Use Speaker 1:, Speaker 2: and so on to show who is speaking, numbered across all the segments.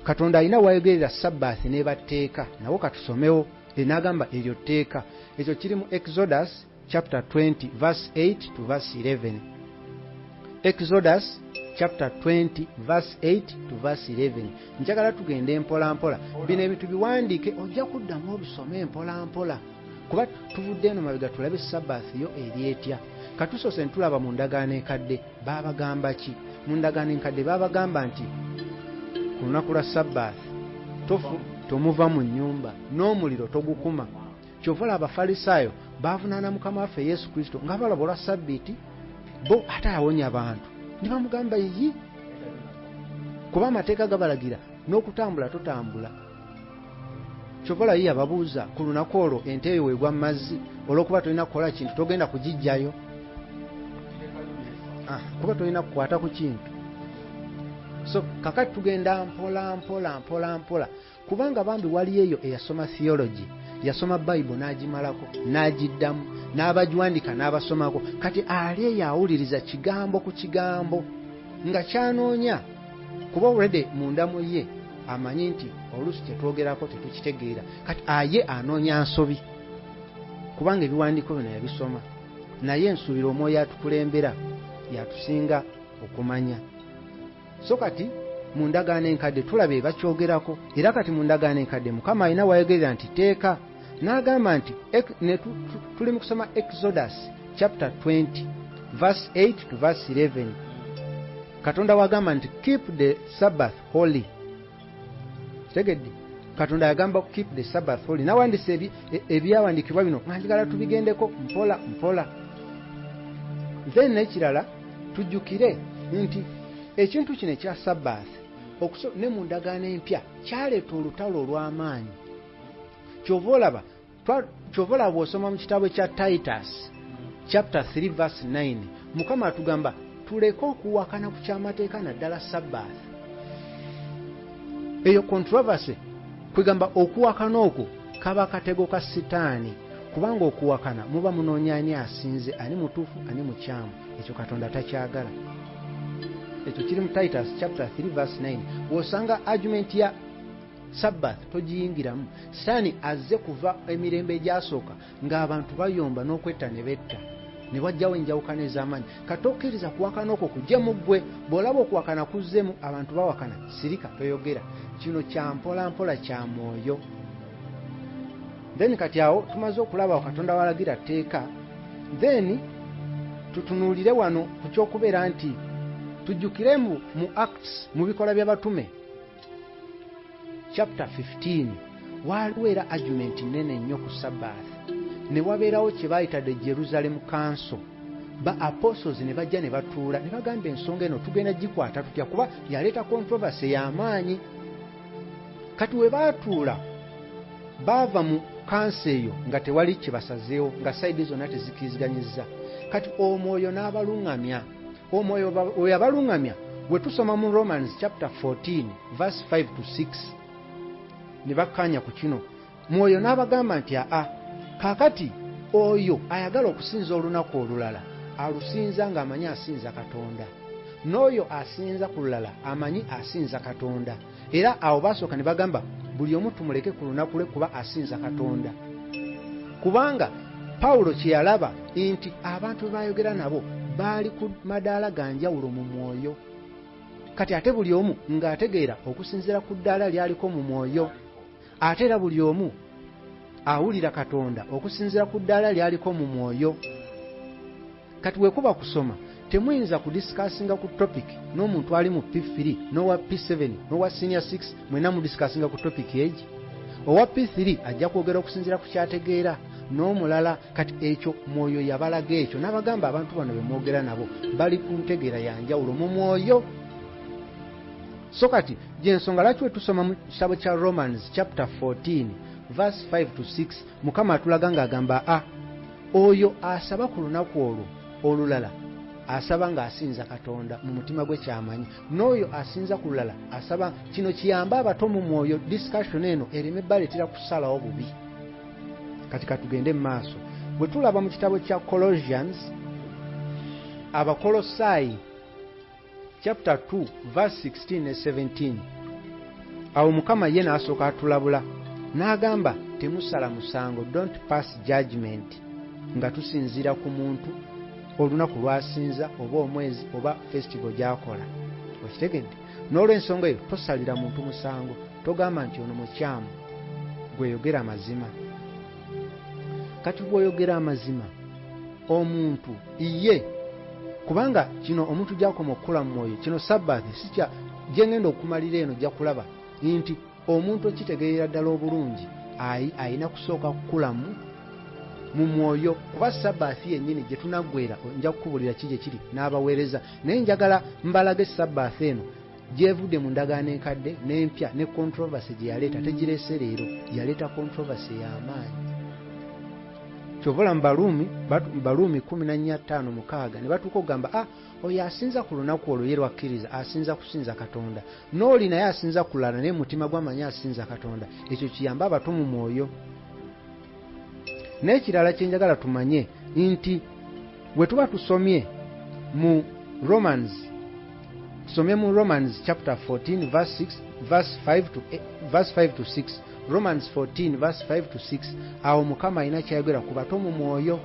Speaker 1: Katonda alina wayogerera Sabbath ne batteeka nawo katusomewo enagamba eryo tteeka ekyo kiri mu Exodus chapter 20 verse 8 to verse 11. Exodus chapter 20 verse 8 to verse 11. Njagala tugende mpola mpola bino ebintu biwandiike ojja kuddamu obisome mpola mpola kuba tuvudde eno mabega tulabe Sabbath yo eri etya. Katusoose ntulaba mu ndagaano enkadde baabagamba ki? Mu ndagaano enkadde baabagamba nti ku lunaku lwa Sabbath tomuva mu nnyumba n'omuliro togukuma. Kyova Abafalisaayo baavunaana Mukama waffe Yesu Kristo nga balaba olwa Sabbiiti bo ate awonya abantu ne bamugamba yi kuba amateeka gabalagira n'okutambula totambula. Kyova ye yababuuza ku lunaku olwo ente eyo weegwa mu mazzi olw'okuba tolina kukola kintu togenda kugijjayo kuba tolina kukwata ku kintu. So kakati tugenda mpola mpola kubanga bambi wali eyo eyasoma theology yasoma Bible n'agimalako n'agiddamu n'abagiwandika n'abasomako kati ali eyo awuliriza kigambo ku kigambo nga kyanoonya kuba already mundamu ye amanyi nti oluusi kyetwogerako tetukitegeera kati aye anoonya nsobi kubanga ebiwandiiko bino yabisoma naye nsuubira omwoyo atukulembera yatusinga okumanya. So kati mu ndagaano enkadde tulabe bakyogerako era kati mu ndagaano enkadde Mukama alina wayogerera nti teeka n'agamba nti tuli mu kusoma Exodus chapter 20 verse 8 to verse 11. Katonda wagamba nti keep the Sabbath holy. Tegedde Katonda yagamba keep the Sabbath holy. Nawandise ebyawandikibwa bino njagala tubigendeko mpola mpola. Then nekirala tujjukire nti ekintu kino ekya Sabbath ne mu ndagaano empya kyaleeta olutalo olw'amaanyi. Kyova olaba osoma mu kitabo kya Titus chapter 3 verse 9 Mukama atugamba tuleke okuwakana ku kyamateeka naddala Sabbath. Eyo controversy kwegamba okuwakana okwo kaba katego ka Sitaani kubanga okuwakana muba munoonya ani asinze ani mutuufu ani mukyamu. Ekyo Katonda takyagala. Ekyo kiri mu Titus chapter 3 verse 9 wosanga argument ya Sabbath togiyingiramu. Sitaani azze kuva emirembe egyasooka ng'abantu bayomba n'okwetta ne betta ne wajjawo enjawukana ez'amaanyi. Katokkiriza kuwakana okwo kujje mu ggwe bw'olaba okuwakana kuzzemu abantu bawakana sirika toyogera. Kino kya mpola mpola kya mwoyo. Then kati awo tumaze okulaba Katonda walagira tteeka then tutunuulire wano ku ky'okubeera nti tujjukire mu Acts mu bikola by'abatume chapter 15 waliwo era argument nene nnyo ku Sabbath ne wabeerawo kye baayita the Jerusalem Council. Ba apostles ne bajja ne batuula ne bagamba ensonga eno tugenda gikwata tutya kuba yaleeta controversy y'amaanyi. Kati we baatuula baava mu kanso eyo nga tewali kye basazeewo nga sayidi zonna tezikiriziganyizza. Kati omwoyo n'abaluŋŋamya. Omwoyo oyo abaluŋŋamya bwe tusoma mu Romans chapter 14 verse 5 to 6 ne bakkaanya ku kino. Mwoyo n'abagamba nti kaakati oyo ayagala okusinza olunaku olulala alusinza ng'amanyi asinza Katonda, n'oyo asinza ku lulala amanyi asinza Katonda. Era awo basooka ne bagamba buli omu tumuleke ku lunaku lwe kuba asinza Katonda. Kubanga Pawulo kye yalaba nti abantu be bayogera nabo baali ku madaala ga njawulo mu mwoyo. Kati ate buli omu ng'ategeera okusinziira ku ddaala lyaliko mu mwoyo. Ate era buli omu awulira Katonda okusinziira ku ddaala lyaliko mu mwoyo. Kati wekuba kusoma temuyinza kudisikasinga ku topic n'omuntu ali mu P3 n'owa P7 n'owa senior 6 mwena mudisikasinga ku topic egi. Owa P3 ajja kwogera okusinziira ku kyategeera n'omulala kati ekyo mwoyo yabalaga ekyo n'abagamba abantu bano be mwogera nabo bali ku ntegeera ya njawulo mu mwoyo. So kati gyensonga lwaki we tusoma mu kitabo kya Romans chapter 14 verse 5 to 6 Mukama atulaga ng'agamba oyo asaba ku lunaku olwo olulala asaba ng'asinza Katonda mu mutima gwe kyamanyi, n'oyo asinza ku lulala asaba. Kino kiyamba abato mu mwoyo discussion eno ereme baleetera kusalawo bubi. Kati katugende mu maaso bwe tulaba mu kitabo kya Colossians Abakolosaayi chapter 2 verse 16 ne 17 awo Mukama ye n'asooka atulabula n'agamba temusala musango, don't pass judgment, nga tusinziira ku muntu olunaku lwasinza oba omwezi oba festival gy'akola. Okitegedde? N'olw'ensonga eyo tosalira muntu musango, togamba nti ono mukyamu, gweyogera amazima. Kati bw'oyogera amazima omuntu ye, kubanga kino omuntu gy'akoma okukola mu mwoyo, kino Sabbaati sikya gye ngenda okumalira eno gya kulaba nti omuntu okitegeerera ddala obulungi ayina kusooka kukulamu mu mwoyo, kuba Sabbaati yennyini gye tunaggwera nja kukubulira ki gye kiri n'abaweereza. Naye njagala mbalage Sabbaati eno gyevudde mu ndagaano enkadde n'empya ne controversy gye yaleeta tegireese leero, yaleeta controversy y'amaanyi. Kyovola mu Baluumi 14:5-6 ne batuuka okugamba oyo asinza ku lunaku olwo ye lwakkiriza asinza kusinza Katonda, n'oli naye asinza kulala naye mutima gw'amanyi asinza Katonda. Ekyo kiyamba abato mu mwoyo. N'ekirala kye njagala tumanye nti bwe tuba tusomye mu Romans, tusomye mu Romans chapter 14 verse 5-6, Romans 14 verse 5-6, awo Mukama alina kyayogera ku bato mu mwoyo.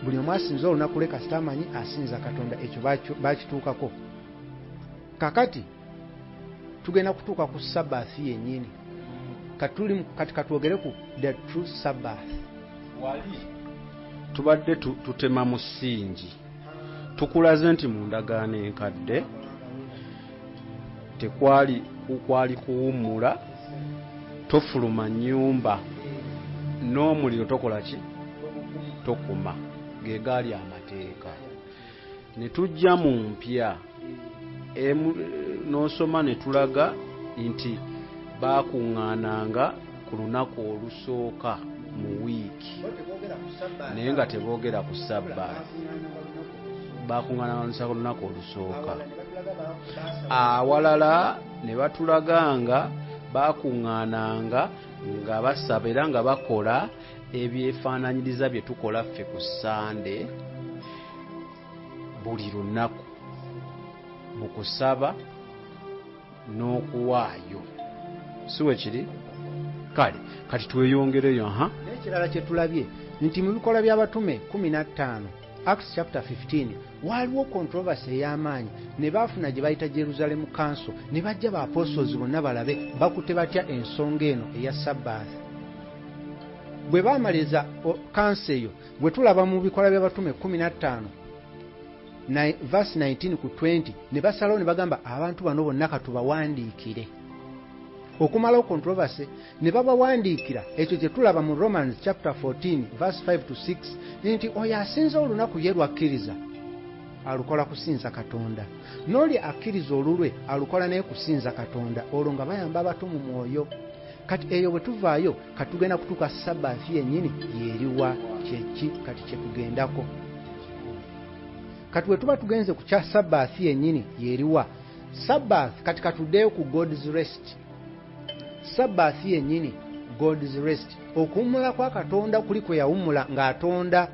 Speaker 1: Buli omu asinza olunaku lwe kasita amanyi asinza Katonda, ekyo bakituukako. Kakati tugenda kutuuka ku Sabbaati yennyini. Kati katwogere ku the true Sabbath.
Speaker 2: Wali tubadde tutema musingi, tukulaze nti mu ndagaano enkadde tekwali kuwummula, tofuluma nnyumba, n'omuliro tokola ki? Tokuma. Ge gaali amateeka. Ne tujja mu mpya n'osoma ne tulaga nti baakuŋŋaananga ku lunaku olusooka mu wiiki, naye nga teboogera ku Sabbaati. Baakuŋŋaananga ku lunaku olusooka. Awalala ne batulaganga baakuŋŋaananga nga basaba era nga bakola ebyefaananyiriza bye tukola ffe ku Sande buli lunaku mu kusaba n'okuwaayo. Si we kiri? Kale kati tweyongereyo.
Speaker 1: N'ekirala kye tulabye nti mu Bikola by'Abatume 15, Acts chapter 15, waliwo controversy ey'amaanyi, ne baafuna gye bayita Jerusalem Council, ne bajja ba apostles bonna balabe bakutte batya ensonga eno eya Sabbaati. Bwe baamaliza kanso eyo, bwe tulaba mu Bikola by'Abatume 15 verse 19-20, ne basalawo ne bagamba abantu bano bonna katubawandiikire. Okumalawo controversy ne babawandiikira ekyo kye tulaba mu Romans chapter 14 verse 5-6, nti oyo asinza olunaku ye lwakkiriza alukola kusinza Katonda, n'oli akkiriza olulwe alukola naye kusinza Katonda. Olwo nga bayamba abato mu mwoyo. Kati eyo bwe tuvaayo katugenda kutuuka Sabbaati yennyini yeeriwa kyeki kati kye tugendako. Kati bwe tuba tugenze ku kya Sabbaati yennyini yeeriwa Sabbath, kati katuddeyo ku God's rest. Sabbaati yennyini God's rest, okuwummula kwa Katonda kuli kwe yawummula ng'atonda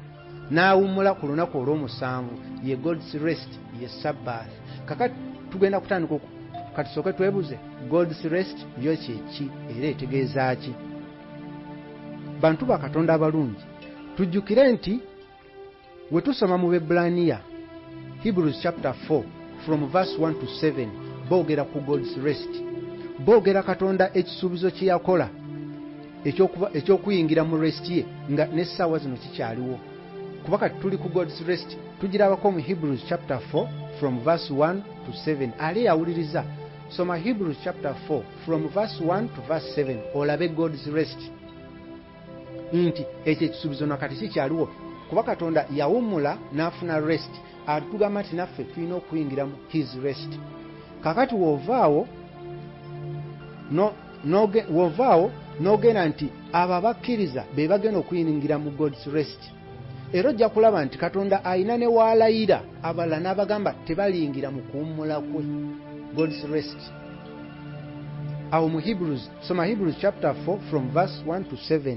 Speaker 1: n'awummula ku lunaku olw'omusanvu, ye God's rest, ye Sabbath. Kakati tugenda kutandika katusooke twebuze God's rest yo kyeki era etegeeza ki? Bantu ba Katonda abalungi, tujjukire nti we tusoma mu Bebulaniya Hebrews chapter 4 from verse 1-7 boogera ku God's rest, boogera Katonda ekisuubizo kye yakola ekyokuyingira mu rest ye nga n'essaawa zino kikyaliwo. Kuba kati tuli ku God's rest tugirabako mu Hebrews chapter 4 from verse 1-7. Ali yawuliriza, soma Hebrews chapter 4 from verse 1-7 olabe God's rest, nti ekyo ekisuubizo nakati kikyaliwo. Kuba Katonda yawummula n'afuna rest, atugamba nti naffe tulina okuyingira mu his rest. Kakati wovaawo n'ogenda nti abo abakkiriza be bagenda okuyingira mu God's rest. Era ojja kulaba nti Katonda alina ne waalayira abalala n'abagamba tebaliyingira mu kuwummula kwe, God's rest. Awo mu Hebrews, soma Hebrews chapter 4 from verse 1-7.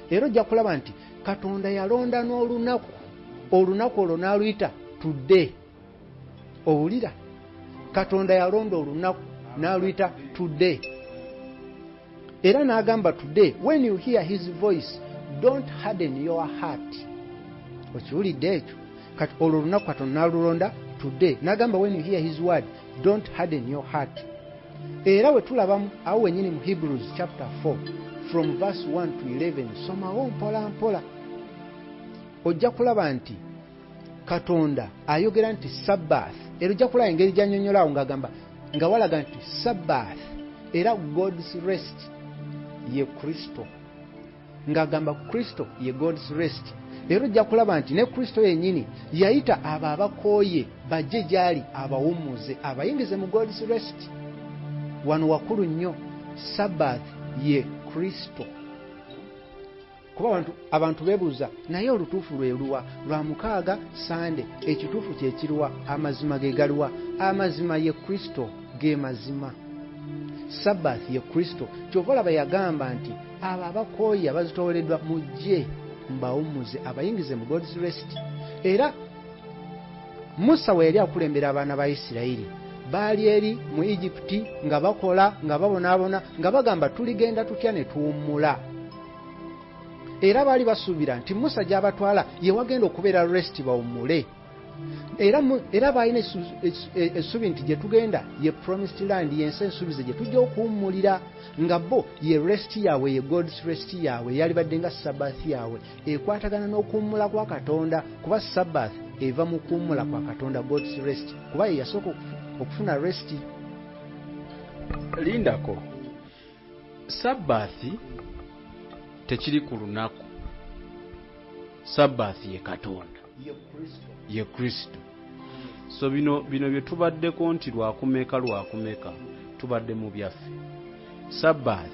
Speaker 1: Era ojja kulaba nti Katonda yalonda n'olunaku, olunaku olwo n'aluyita today. Owulira? Katonda yalonda olunaku n'aluyita today. era n'agamba today when you hear his voice don't harden your heart. Okiwulidde ekyo? Kati olwo olunaku Katonda n'alulonda today n'agamba when you hear his word don't harden your heart. Era we tulabamu awo wenyini mu Hebrews chapter 4 from verse 1 to 11 somawo mpola mpola ojja kulaba nti Katonda ayogera nti Sabbath. Era ojja kulaba engeri gy'annyonnyolawo ng'agamba nga walaga nti Sabbath era God's rest ye Kristo, ng'agamba Kristo ye God's rest. Era ojja kulaba nti ne Kristo yennyini yayita abo abakooye bajje gy'ali abawummuze abayingize mu God's rest. Wano wakulu nnyo Sabbath ye Kristo. Kuba abantu beebuuza naye olutuufu lwe luwa? Lwa mukaaga Sande, ekituufu kye kiruwa? Amazima ge galuwa? Amazima ye Kristo ge mazima. Sabbath ye Kristo. Kyova olaba yagamba nti abo abakooye abazitooleddwa mujje mbawummuze abayingize mu God's rest. Era Musa we yali akulembera abaana ba Isirayiri baali eri mu Egypti nga bakola nga babonaabona nga bagamba tuligenda tutya ne tuwummula. Era baali basuubira nti Musa gy'abatwala ye wagenda okubeera rest bawummule. Era baalina essuubi nti gye tugenda ye promised land, yensi ensuubize gye tujja okuwummulira, nga bo ye rest yaabwe ye God's rest yaabwe yali badde nga Sabbath yaabwe ekwatagana n'okuwummula kwa Katonda, kuba Sabbath eva mu kuwummula kwa Katonda, God's rest, kuba ye yasooka okufuna rest.
Speaker 2: Lindako, Sabbath tekiri ku lunaku. Sabbath ye Katonda, ye Kristo. So bino bye tubaddeko nti lwakumeka tubadde mu byaffe. Sabbath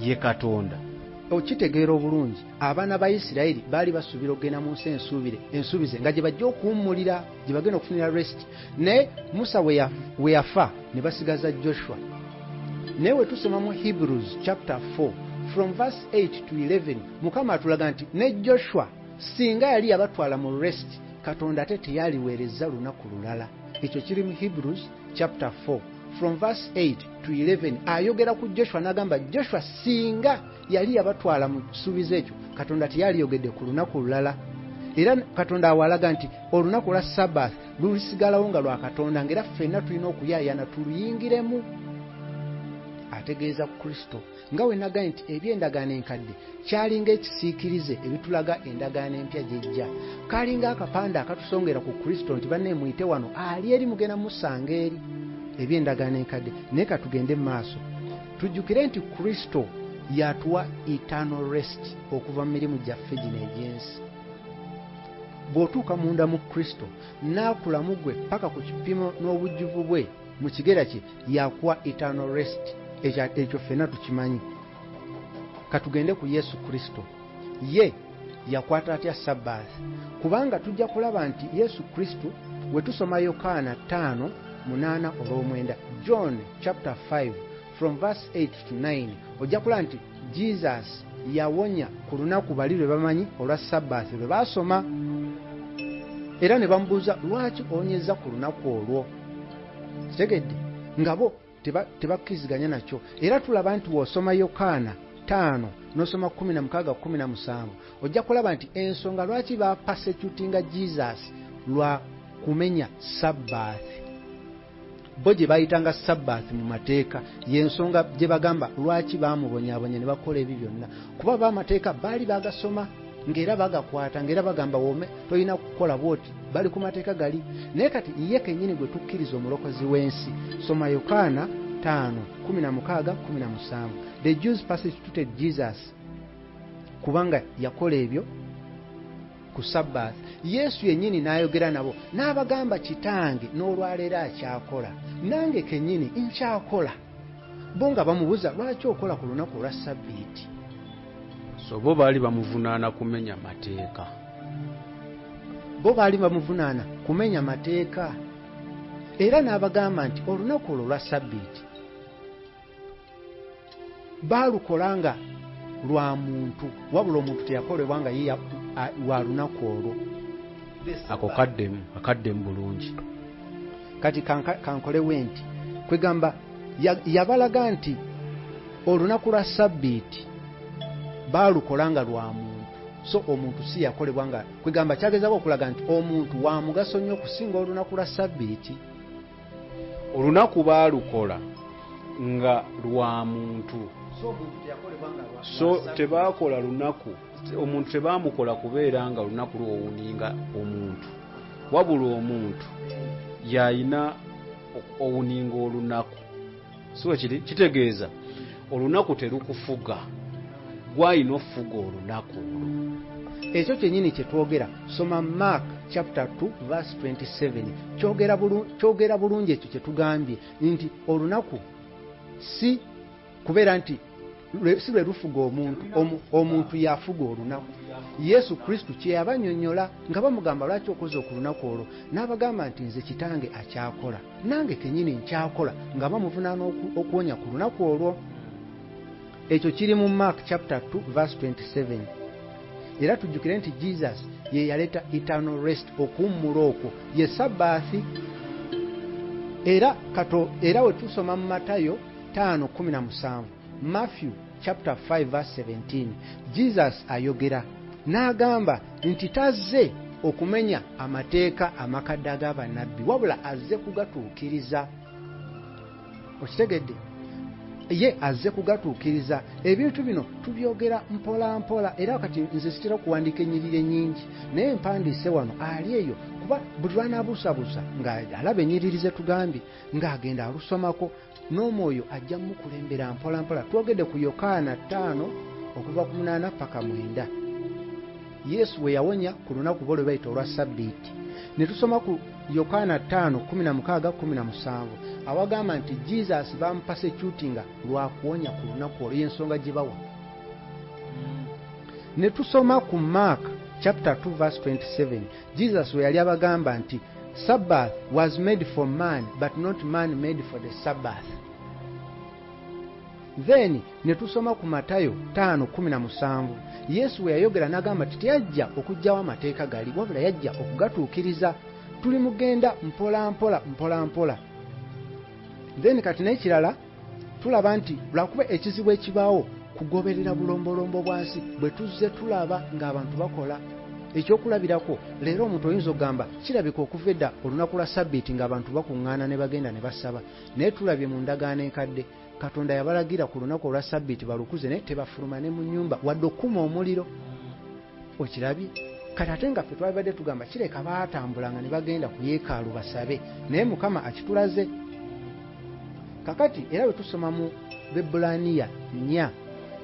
Speaker 2: ye Katonda.
Speaker 1: Okitegeera obulungi abaana ba Isirayiri baali basuubira okugenda mu nsi ensuubize nga gye bajja okuwummulira, gye bagenda okufunira rest. Naye Musa we yafa ne basigaza Joshua. Naye we tusoma mu Hebrews chapter 4 from verse 8 to 11 Mukama atulaga nti ne Joshua singa yali yabatwala mu rest, Katonda ate teyaliweereza lunaku lulala. Ekyo kiri mu Hebrews chapter 4 from verse 8 to 11 ayogera ku Joshua n'agamba Joshua singa yali yabatwala mu kisuubizo ekyo, Katonda teyaliyogedde ku lunaku lulala. Era Katonda awalaga nti olunaku lwa Sabbath lulisigalawo nga lwa Katonda, ng'era ffenna tulina okuyaayana tuluyingiremu. Ategeeza Kristo nga we nagaye nti eby'endagaano enkadde kyalinga ekisiikirize ebitulaga endagaano empya gy'ejja. Kalinga akapande akatusongera ku Kristo nti banne muyite wano ali eri mugenda musanga eri eby'endagaano enkadde. Naye katugende mu maaso tujjukire nti Kristo yatuwa eternal rest okuva mu mirimu gyaffe gino egy'ensi. Bw'otuuka munda mu Kristo n'akulamu gwe paka ku kipimo n'obujjuvu bwe mu kigera kye yakuwa eternal rest. Ekyo ffenna tukimanyi. Katugende ku Yesu Kristo. Ye yakwata atya Sabbath? Kubanga tujja kulaba nti Yesu Kristo we tusoma Yokaana 5:8-9, John chapter 5 from verse 8 to 9, ojja kulaba nti Jesus yawonya ku lunaku bali lwe bamanyi olwa Sabbath lwe baasoma. Era ne bamubuuza lwaki onyeza ku lunaku olwo. Kitegedde nga bo tebakkiriziganya nakyo. Era tulaba nti w'osoma Yokaana 5 n'osoma 16-17 ojja kulaba nti ensonga lwaki bapasecutinga Jesus lwa kumenya Sabbath, bo gye bayitanga Sabbath mu mateeka, y'ensonga gye bagamba lwaki baamubonyaabonya ne bakola ebi byonna. Kuba b'amateeka baali bagasoma ng'era bagakwata ng'era bagamba wome tolina kukola bwoti, bali ku mateeka gali. Naye kati ye kennyini gwe tukkiriza omulokozi w'ensi. Soma Yokaana 5:16-17. The Jews persecuted Jesus kubanga yakola ebyo ku Sabbath. Yesu yennyini n'ayogera nabo n'abagamba kitange n'olwaleero akyakola, nange kennyini nkyakola. Bo nga bamubuuza lwaki okola ku lunaku olwa Sabbiiti.
Speaker 2: So bo baali bamuvunaana kumenya mateeka.
Speaker 1: Bo baali bamuvunaana kumenya mateeka. Era n'abagamba nti olunaku olwo lwa Sabbiiti baalukolanga lwa muntu, wabula omuntu teyakolebwa nga ye wa lunaku olwo.
Speaker 2: Ako akaddemu bulungi.
Speaker 1: Kati kankolewe nti kwegamba yabalaga nti olunaku lwa sabbiiti baalukola nga lwa muntu, so omuntu si yakolebwa nga kwegamba kyagezako okulaga nti omuntu wa mugaso nnyo okusinga olunaku lwa sabbiiti.
Speaker 2: olunaku baalukola nga lwa muntu, so tebaakola lunaku, omuntu tebaamukola kubeera nga lunaku lw'owuninga omuntu, wabula omuntu y'alina owuninga olunaku. so kitegeeza olunaku terukufuga, gw'alina okufuga olunaku olwo.
Speaker 1: Ekyo kyennyini kye twogera. Soma Mark chapter 2 verse 27 kyogera bulungi ekyo kye tugambye nti olunaku si kubeera nti si lwe lufuga omuntu yafuga olunaku. Yesu Kristo kye yabanyonnyola nga bamugamba lwaki okoze ku lunaku olwo, n'abagamba nti nze kitange akyakola, nange kennyini nkyakola, nga bamuvunaana okuwonya ku lunaku olwo. Ekyo kiri mu Mark chapter 2 verse 27. Era tujjukire nti Jesus ye yaleeta eternal rest, okuwummula okwo ye Sabbathi. Era we tusoma mu Matayo 5:17, Matthew chapter 5 verse 17, Jesus ayogera n'agamba nti tazze okumenya amateeka amakadde ag'abannabbi, wabula azze kugatuukiriza. Okitegedde? Ye azze kugatuukiriza. Ebintu bino tubyogera mpola mpola, era kati nze sitera kuwandiika ennyiriri ennyingi, naye mpandiise wano ali eyo, kuba buli lwanaabuusabuusa ng'alaba ennyiriri ze tugambye ng'agenda alusomako, n'omwoyo ajja mukulembera mpola mpola. Twogedde ku Yokaana 5 okuva ku 8 paka 9. Yesu we yawonya ku lunaku lwe bayita olwa Sabbiiti. Ne tusoma ku Yokaana 5:16-17 awagamba nti Jesus bamupase kyutinga lwa kuwonya ku lunaku olwo, y'ensonga gye bawa. Ne tusoma ku Mark chapter 2 verse 27, Jesus we yali abagamba nti Sabbath was made for man but not man made for the Sabbath. Then ne tusoma ku Matayo 5:17, Yesu we yayogera n'agamba nti teyajja okuggyawo amateeka gali, wabula yajja okugatuukiriza. Tuli mugenda mpola mpola. Then kati n'ekirala tulaba nti lwakuba ekizibu ekibaawo kugoberera bulombolombo bwansi, bwe tuzze tulaba ng'abantu bakola ekyokulabirako. Leero omuntu oyinza okugamba kirabika okuva edda olunaku lwa Sabbiiti ng'abantu bakuŋŋaana ne bagenda ne basaba, naye tulabye mu ndagaano enkadde Katonda yabalagira ku lunaku olwa Sabbiiti balukuze, naye tebafuluma ne mu nnyumba wadde okkuma omuliro. Okirabye? Kati ate nga ffe twabadde tugamba kireka baatambulanga ne bagenda ku yeekaalu basabe, naye Mukama akitulaze. Kakati era bwe tusoma mu Bebulaniya 4,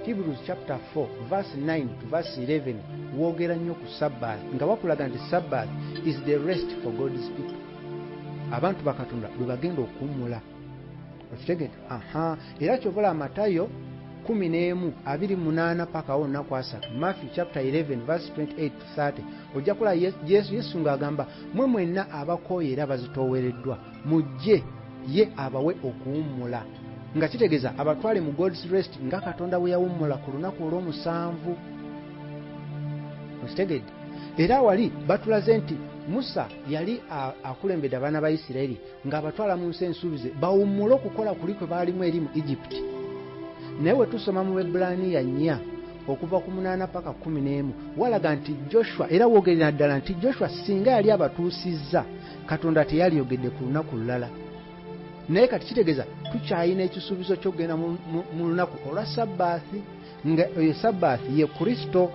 Speaker 1: Hebrews chapter 4 verse 9 to verse 11, woogera nnyo ku Sabbath nga bakulaga nti Sabbath is the rest for God's people. Abantu ba Katonda bwe bagenda okuwummula. Okitegedde? Era kyovola Matayo 11:28 paka 3, Matthew chapter 11 verse 28 to 30, ojja kula Yesu ng'agamba mwe mwenna abakooye era bazitoowereddwa mujje ye abawe okuwummula, nga kitegeeza abatwale mu God's rest nga Katonda bwe yawummula ku lunaku olw'omusanvu. Okitegedde? Era wali batulaze nti Musa yali akulembedde abaana ba Isirayiri ng'abatwala mu nsi ensuubize bawummule okukola kuli kwe baalimu eri mu Egypt. Naye we tusoma mu Bebulaniya 4 okuva ku 8 paka 11 walaga nti Joshua, era woogerera ddala nti Joshua singa yali abatuusizza, Katonda teyaliyogedde ku lunaku lulala. Naye kati kitegeeza tukyalina ekisuubizo ky'okugenda mu lunaku olwa Sabbathi, nga eyo Sabbathi ye Kristo.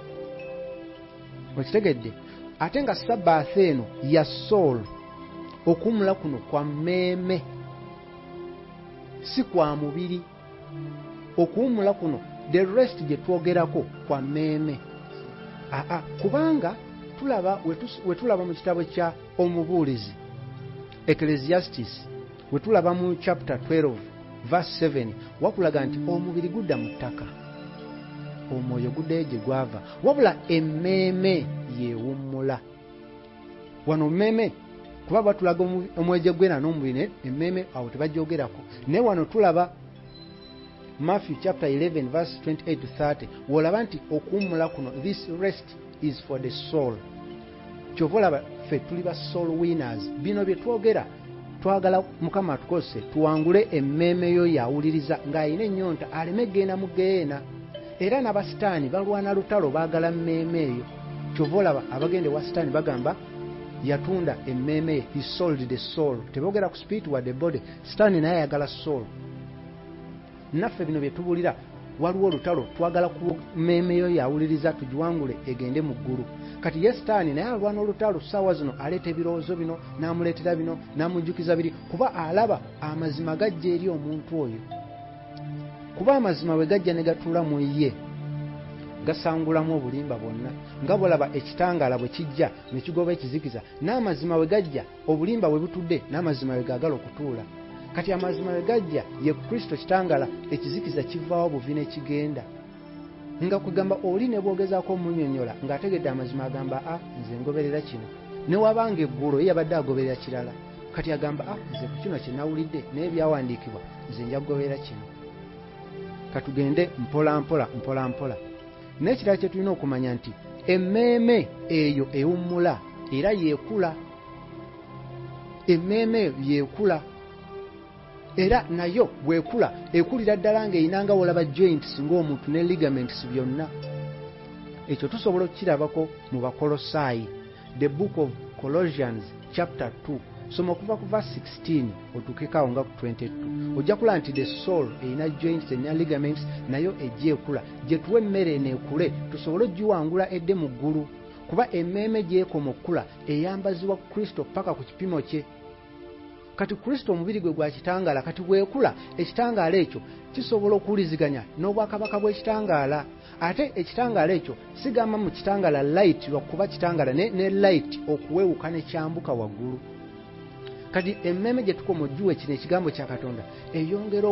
Speaker 1: Okitegedde? Ate nga Sabbathi eno ya soul, okuwummula kuno kwa mmeeme si kwa mubiri. Okuwummula kuno the rest gye twogerako kwa mmeeme. Kubanga we tulaba mu kitabo kya Omubuulizi Ecclesiastes, we tulaba mu chapter 12 verse 7, wakulaga nti omubiri gudda mu ttaka, omwoyo guddayo gye gwava, wabula emmeeme yeewummula. Wano mmeeme kuba batulaga omweje gwena n'omubiri, emmeeme awo tebajjogerako. Naye wano tulaba Matthew chapter 11 verse 28 to 30, wolaba nti okuwummula kuno, this rest is for the soul. Kyova olaba ffe tuli ba soul winners. Bino bye twogera twagala Mukama atukose tuwangule emmeeme yo yawuliriza ng'ayina ennyonta aleme genda mu geena. Era n'abasitaani balwana lutalo baagala mmeeme eyo. Kyova olaba abagende wa sitaani bagamba yatunda emmeeme ye, he sold the soul. Teboogera ku spirit wadde body. Sitaani naye ayagala soul. Naffe bino bye tubuulira waliwo olutalo twagala ku mmeeme yo yawuliriza tugiwangule egende mu ggulu. Kati ye sitaani naye alwana olutalo ssaawa zino aleeta ebirowoozo bino n'amuleetera bino n'amujjukiza biri kuba alaba amazima gajja eri omuntu oyo. Kuba amazima bwe gajja ne gatuula mu ye gasangulamu obulimba bwonna. Nga bwolaba ekitangaala bwe kijja ne kigoba ekizikiza n'amazima bwe gajja obulimba bwe butudde n'amazima bwe gaagala okutuula. Kati amazima bwe gajja ye Kristo kitangaala ekizikiza kivaawo buvi ne kigenda. Nga kugamba oli ne bwogezaako omunnyonnyola ng'ategedde amazima agamba nze ngoberera kino. Ne wabanga eggulo ye yabadde agoberera kirala. Kati agamba nze ku kino kye nawulidde naye byawandiikibwa nze nja kugoberera kino. Katugende mpola mpola. N'ekirala kye tulina okumanya nti emmeeme eyo ewummula era yeekula. Emmeeme eyo yeekula. Era nayo bwekula ekulira ddala ng'eyinanga wolaba joints ng'omuntu ne ligaments byonna. Ekyo tusobola okukirabako mu Bakolosaayi, the book of Colossians chapter 2. Soma okuva ku verse 16 otuukeko nga ku 22. Ojja kulaba nti the soul eyina joints eyina ligaments nayo ejja ekula. Gye tuwa emmere eneekule tusobole ogiwangula edde mu ggulu. Kuba emmeeme gy'ekoma okukula eyambazibwa Kristo paka ku kipimo kye. Kati Kristo omubiri gwe gwa kitangaala kati bwekula ekitangaala ekyo kisobola okuwuliziganya n'obwakabaka bw'ekitangaala. Ate ekitangaala ekyo sigamba mu kitangaala light lwakuba kitangaala ne light okuwewuka ne kyambuka waggulu. Kati emmeeme gye tukoma ojjuwe kino ekigambo kya Katonda eyongera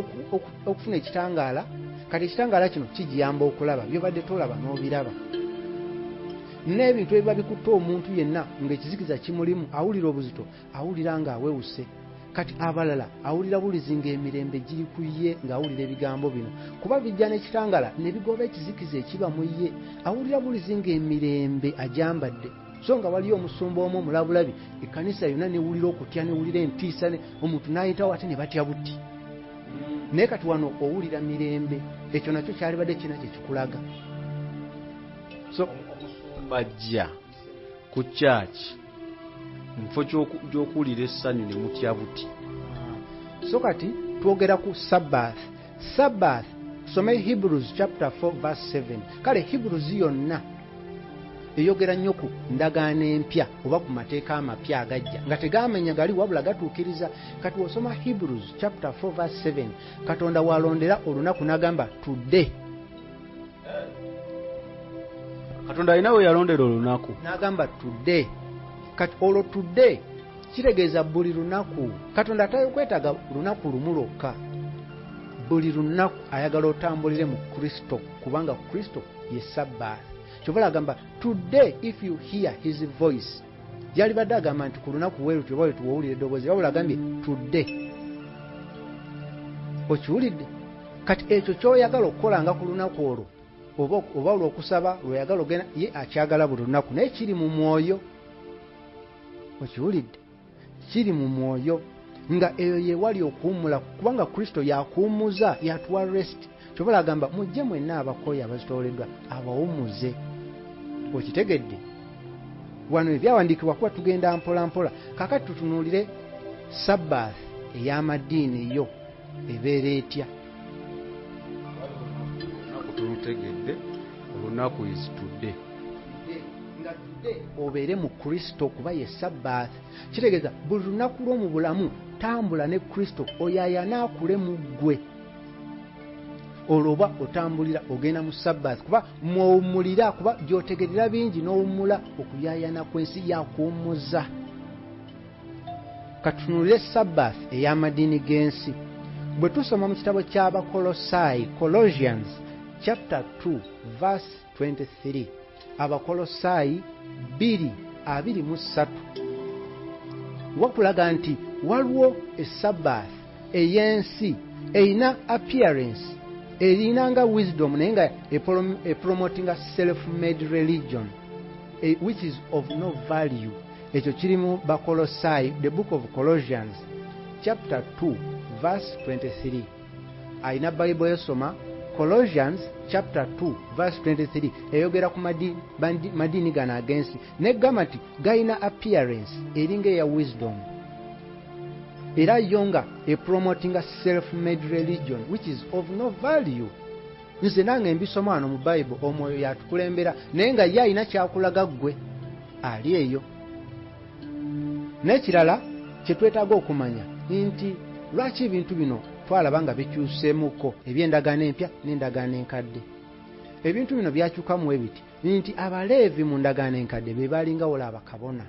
Speaker 1: okufuna ekitangaala. Kati ekitangaala kino kigiyamba okulaba byobadde tolaba n'obiraba. N'ebintu ebiba bikutte omuntu yenna ng'ekizikiza kimulimu awulira obuzito awulira ng'awewuse. Kati abalala awulira bulizi ng'emirembe giri ku ye ng'awulira ebigambo bino. Kuba bijja n'ekitangaala ne bigoba ekizikiza ekiba mu ye. Awulira bulizi ng'emirembe agyambadde. So nga waliyo omusumba omu omulabulabi ekkanisa yonna newulira okutya newulira entiisa omuntu n'ayitawo ate ne batya buti. Naye kati wano owulira mirembe. Ekyo nakyo kyalibadde kina kye kikulaga. So
Speaker 2: bajja ku church mufo gy'okuwulira essanyu ne mutya buti.
Speaker 1: So kati twogera ku Sabbath. Sabbath tusome Hebrews chapter 4 verse 7. Kale Hebrews yonna eyogera nnyo ku ndagaano empya oba ku mateeka amapya agajja nga tegamenya gali wabula gatuukiriza. Kati osoma Hebrews chapter 4 verse 7 Katonda walondera olunaku n'agamba today.
Speaker 2: Katonda alina we yalondera olunaku
Speaker 1: n'agamba today. Kati olwo today kitegeeza buli lunaku. Katonda atayokwetaaga lunaku lumu lwokka. Buli lunaku ayagala otambulire mu Kristo kubanga Kristo ye Sabbath. Kyova agamba today if you hear his voice. Yalibadde agamba nti ku lunaku weerutyo bwe tuwulira eddoboozi wabula agambye today. Okiwulidde? Kati ekyo ky'oyagala okukola nga ku lunaku olwo oba olw'okusaba lw'oyagala ogenda ye akyagala buli lunaku naye kiri mu mwoyo. Okiwulidde? Kiri mu mwoyo nga eyo ye wali okuwummula kubanga Kristo yakuwummuza yatuwa rest. Kyova agamba mujje mwenna abakooye abazitooleddwa abawummuze. Okitegedde? Wano ebyawandiikibwa kuba tugenda mpola mpola. Kakati tutunuulire Sabbath ey'amaddiini yo ebeera etya.
Speaker 2: Tulutegedde olunaku is today.
Speaker 1: Nga today obeere mu Kristo kuba ye Sabbath. Kitegeeza buli lunaku lw'omu bulamu tambula ne Kristo oyaayana akule mu ggwe. Olwoba otambulira ogenda mu Sabbath kuba mwowummulira kuba gy'otegerera bingi n'owummula okuyaayana kw'ensi yakuwummuza. Katunuulire Sabbath ey'amadiini g'ensi. Bwe tusoma mu kitabo ky'Abakolosaayi Colossians chapter 2 verse 23. Abakolosaayi 2:23 wakulaga nti waliwo Sabbath ey'ensi eyina appearance erinanga wisdom naye nga promoting self-made religion which is of no value. Ekyo kiri mu Bakolosaayi the book of Colossians chapter 2 verse 23. Aina Bible yasoma Colossians chapter 2 verse 23 eyogera ku madini gana agensi negamba nti gaina appearance eringa ya wisdom era yonga a promoting a self-made religion which is of no value. Nze nange mbisoma wano mu Bible omwoyo yatukulembera naye nga ye alina kyakulaga ggwe ali eyo. N'ekirala kye twetaaga okumanya nti lwaki ebintu bino twalaba nga bikyuseemuko eby'endagaano empya n'endagaano enkadde. Ebintu bino byakyukamu ebiti nti Abaleevi mu ndagaano enkadde be baalinga wala abakabona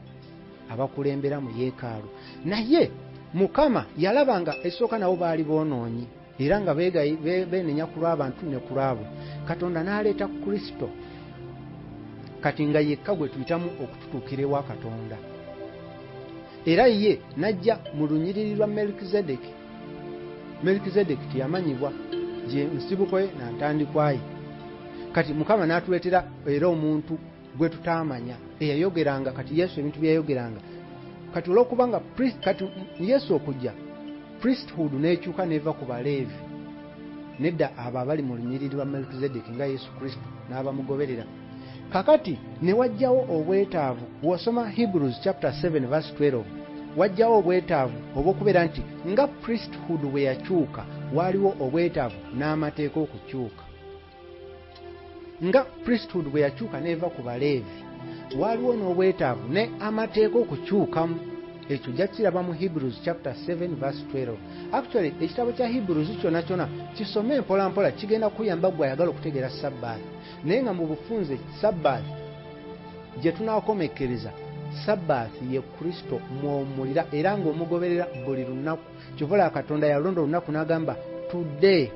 Speaker 1: abakulembera mu yeekaalu, naye Mukama yalaba nga esooka nabo baali boonoonyi era nga beenenya ku lw'abantu ne ku lwabwe. Katonda n'aleeta Kristo kati nga yekka gwe tuyitamu okututuukira ewa Katonda. Era ye najja mu lunyiriri lwa Melkizedeki. Melkizedeki teyamanyibwa gye nsibuko ye na ntandikwa ye. Kati Mukama n'atuleetera era omuntu gwe tutaamanya eyayogeranga kati Yesu ebintu byayogeranga. Kati olw'okubanga kati Yesu okujja priesthood n'ekyuka n'eva ku Baleevi nedda abo abali mu lunyiriri lwa Melkizedeki nga Yesu Kristo n'abamugoberera. Kakati ne wajjawo obwetaavu. Bw'osoma Hebrews chapter 7 verse 12 wajjawo obwetaavu obw'okubeera nti nga priesthood bwe yakyuka waaliwo obwetaavu n'amateeka okukyuka. Nga priesthood bwe yakyuka n'eva ku Baleevi waaliwo n'obwetaavu ne amateeka okukyukamu. Ekyo jakiraba mu Hebrews chapter 7 verse 12. Actually ekitabo kya Hebrews kyonna kisome mpola mpola kigenda kuyamba gwe ayagala okutegeera Sabbath. Naye nga mu bufunze Sabbath gye tunaakomekereza Sabbath ye Kristo mw'omulira era ng'omugoberera buli lunaku. Kyova Katonda yalonda olunaku n'agamba today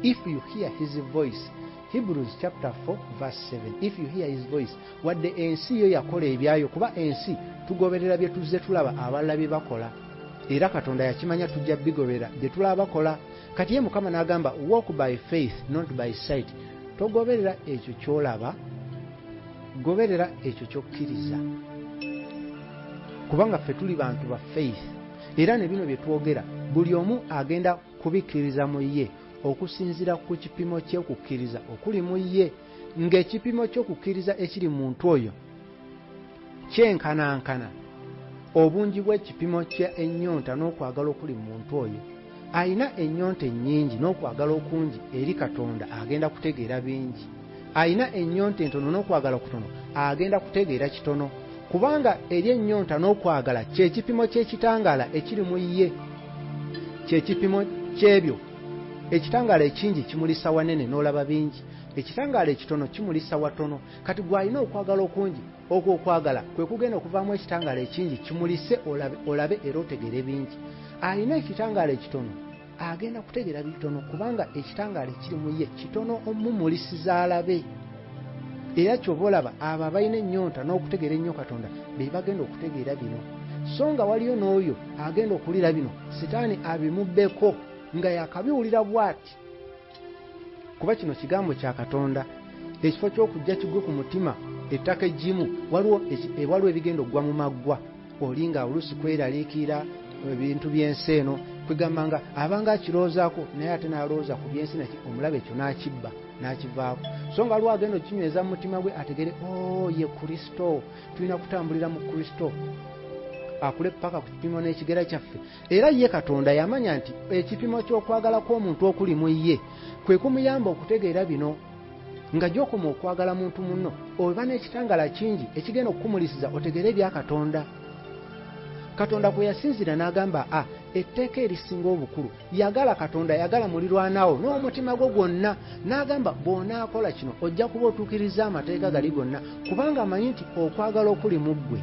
Speaker 1: if you hear his voice. Hebrews chapter 4 verse 7. If you hear his voice. Wadde ensi yo yakola ebyayo kuba ensi tugoberera bye tuzze tulaba abalala bye bakola. Era Katonda yakimanya tujja bigoberera bye tulaba bakola. Kati ye Mukama n'agamba walk by faith not by sight. Togoberera ekyo kyolaba, goberera ekyo kyokkiriza. Kubanga ffe tuli bantu ba faith. Era ne bino bye twogera buli omu agenda kubikkiriza mu ye okusinzira ku kipimo ky'okukkiriza okuli mu ye, ng'ekipimo ky'okukkiriza ekiri mu muntu oyo kyenkanankana obungi bw'ekipimo kya ennyonta n'okwagala okuli mu muntu oyo. Ayina ennyonta ennyingi n'okwagala okungi eri Katonda agenda kutegeera bingi. Ayina ennyonta entono n'okwagala kutono agenda kutegeera kitono. Kubanga eri ennyonta n'okwagala kye kipimo ky'ekitangaala ekiri mu ye. Kye kipimo ky'ebyo. Ekitangaala ekingi kimulisa wanene n'olaba bingi. Ekitangaala ekitono kimulisa watono. Kati gw'alina okwagala okungi okwo okwagala kwe kugenda okuvaamu ekitangaala ekingi kimulise olabe era otegere bingi. Alina ekitangaala ekitono agenda kutegeera bitono kubanga ekitangaala ekiri mu ye kitono omumulisiza alabe. Era ky'oba olaba abo abalina ennyonta n'okutegeera ennyo Katonda be bagenda okutegeera bino. So nga waliyo n'oyo agenda okulira bino Sitaani abimubbeko nga yakabiwulira bw'ati. Kuba kino kigambo kya Katonda. Ekifo ky'okujja kigwe ku mutima ettaka eggimu waliwo ebigenda okugwa mu maggwa. Olinga oluusi kweraliikira ebintu by'ensi eno kwegamba nga abanga akiroozaako naye ate n'alowooza ku by'ensi omulaba ekyo n'akibba n'akivaako. So nga lwa agenda okinyweza mu mutima gwe ategere ye Kristo, tulina kutambulira mu Kristo. Akule paka ku kipimo n'ekigera kyaffe. Era ye Katonda yamanya nti ekipimo ky'okwagala kw'omuntu okuli mu ye kwe kumuyamba okutegeera bino. Nga gy'okoma okwagala muntu munno oba n'ekitangala kingi ekigenda okukumulisiza otegere ebya Katonda. Katonda kwe yasinzira n'agamba etteeka erisinga obukulu yagala Katonda yagala mulirwanawo n'omutima gwo gwonna n'agamba bw'onaakola kino ojja kuba otuukiriza amateeka gali gonna kubanga amanyi nti okwagala okuli mu ggwe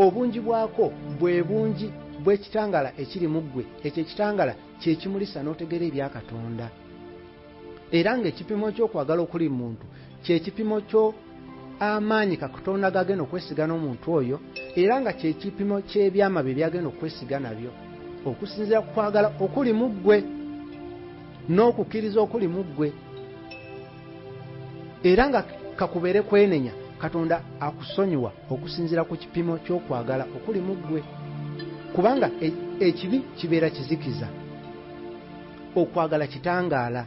Speaker 1: obungi bwako bwe bungi bw'ekitangala ekiri mu ggwe. Ekyo ekitangala kye kimulisa n'otegera ebya Katonda. Era ng'ekipimo ky'okwagala okuli mu muntu kye kipimo kyo amaanyi Katonda gagenda okwesiga n'omuntu oyo era nga kye kipimo ky'ebyama bye byagenda okwesiga nabyo okusinziira ku kwagala okuli mu ggwe n'okukkiriza okuli mu ggwe. Era nga kakubeere kwenenya Katonda akusonyiwa okusinziira ku kipimo ky'okwagala okuli mu ggwe. Kubanga ekibi kibeera kizikiza, okwagala kitangaala.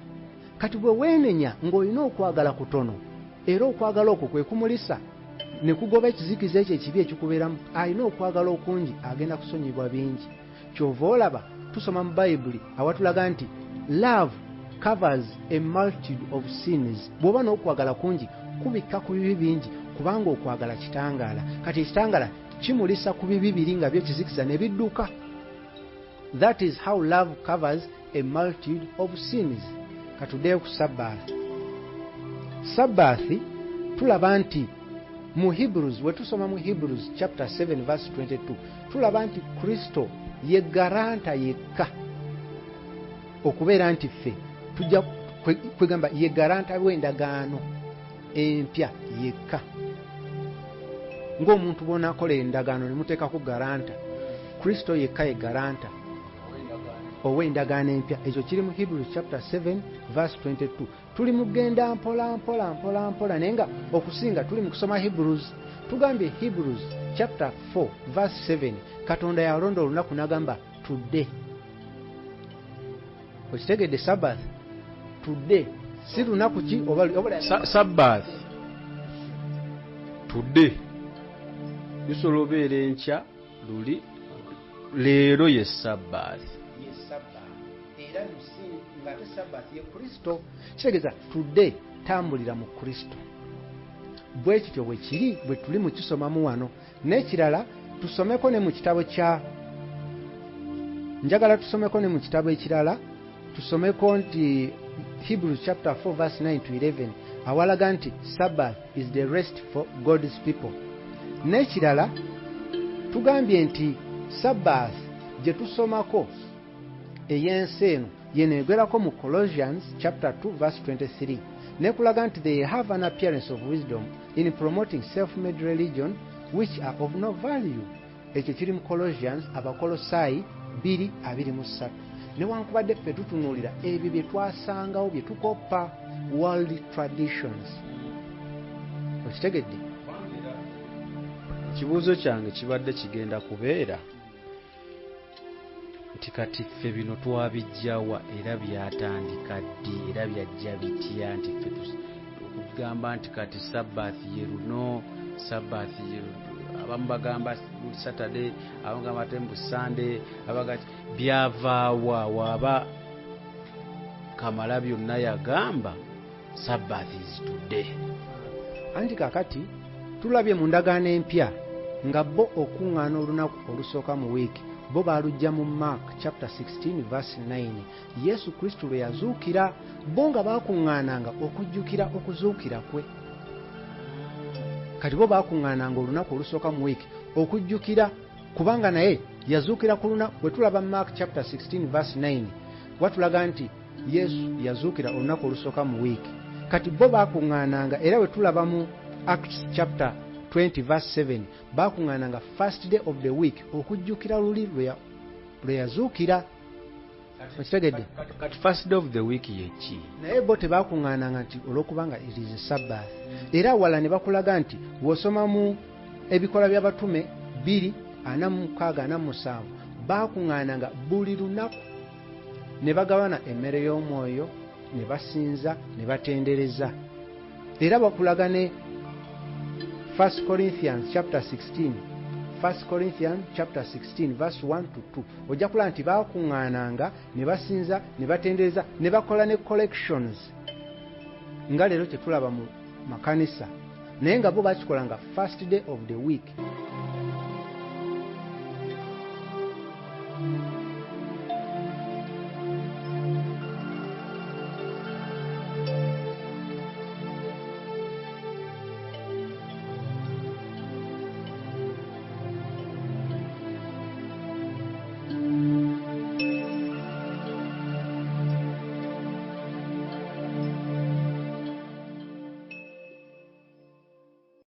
Speaker 1: Kati bwe weenenya ng'olina okwagala kutono era okwagala okwo kwe kumulisa ne kugoba ekizikiza ekyo ekibi ekikubeeramu, alina okwagala okungi agenda kusonyibwa bingi. Kyova olaba tusoma mu Bayibuli awatulaga nti love covers a multitude of sins. Bw'oba n'okwagala kungi kubikka ku bibi bingi, kubanga okwagala kitangaala. Kati ekitangaala kimulisa ku bibi biri nga byo kizikiza ne bidduka. That is how love covers a multitude of sins. Katuddeyo ku Sabbath. Sabbath tulaba nti mu Hebrews, we tusoma mu Hebrews chapter 7 verse 22, tulaba nti Kristo ye garanta yekka okubeera nti ffe tujja kwegamba ye garanta w'endagaano empya yekka. Ng'omuntu bona akola endagaano ne muteekako garanta, Kristo yekka ye garanta ow'endagaano empya. Ekyo kiri mu Hebrews chapter 7 verse 22. Tuli mu genda mpola naye nga okusinga tuli mu kusoma Hebrews. Tugambye Hebrews chapter 4 verse 7, Katonda yalonda olunaku n'agamba today. Okitegedde Sabbath today si lunaku ki oba
Speaker 2: Sabbath today bisobola obeera enkya luli leero ye Sabbath.
Speaker 1: Era nga te Sabbath ye Kristo. Kitegeeza today tambulira mu Kristo. Bwe kityo bwe kiri bwe tuli mu kisomamu wano. N'ekirala tusomeko ne mu kitabo kya njagala tusomeko ne mu kitabo ekirala, tusomeko nti Hebrews chapter 4 verse 9 to 11 awalaga nti Sabbath is the rest for God's people. N'ekirala tugambye nti Sabbath gye tusomako ey'ensi eno yeneegwerako mu Colossians chapter 2 verse 23 nekulaga nti they have an appearance of wisdom in promoting self-made religion which are of no value. Ekyo kiri mu Colossians Abakolosaayi 2:23. Newankubadde ffe tutunuulira ebyo bye twasangawo bye tukoppa world traditions. Okitegedde?
Speaker 2: Ekibuuzo kyange kibadde kigenda kubeera nti kati ffe bino twabijjawa era byatandika ddi era byajja bitya, nti ffe tukugamba nti kati Sabbath ye luno, Sabbath ye abamu bagamba Saturday, abamu bagamba tembu Sunday, abagati byavaawa waaba Kamala byonna yagamba Sabbath is today.
Speaker 1: Anti kakati tulabye mu ndagaano empya nga bo okuŋŋaana olunaku olusooka mu wiiki bo baalujja mu Mark chapter 16 verse 9. Yesu Kristo lwe yazuukira bo nga baakuŋŋaananga okujjukira okuzuukira kwe. Kati bo baakuŋŋaananga olunaku olusooka mu wiiki okujjukira kubanga naye yazuukira ku lunaku. Bwe tulaba Mark chapter 16 verse 9 watulaga nti Yesu yazuukira olunaku olusooka mu wiiki. Kati bo baakuŋŋaananga era bwe tulaba mu Acts chapter 20 verse 7 baakuŋŋaananga first day of the week okujjukira luli lwe yazuukira. Okitegedde?
Speaker 2: Kati first day of the week yeki
Speaker 1: naye bo tebaakuŋŋaananga nti olw'okubanga it is a Sabbath. Era wala ne bakulaga nti bw'osoma mu ebikola by'abatume 2:46-47 baakuŋŋaananga buli lunaku ne bagabana emmere y'omwoyo ne basinza ne batendereza. Era bakulaga ne 1 Corinthians chapter 16 verse 1 to 2 ojja kulaba nti baakuŋŋaananga ne basinza ne batendereza ne bakola ne collections nga leero kye tulaba mu makanisa, naye nga bo bakikolanga first day of the week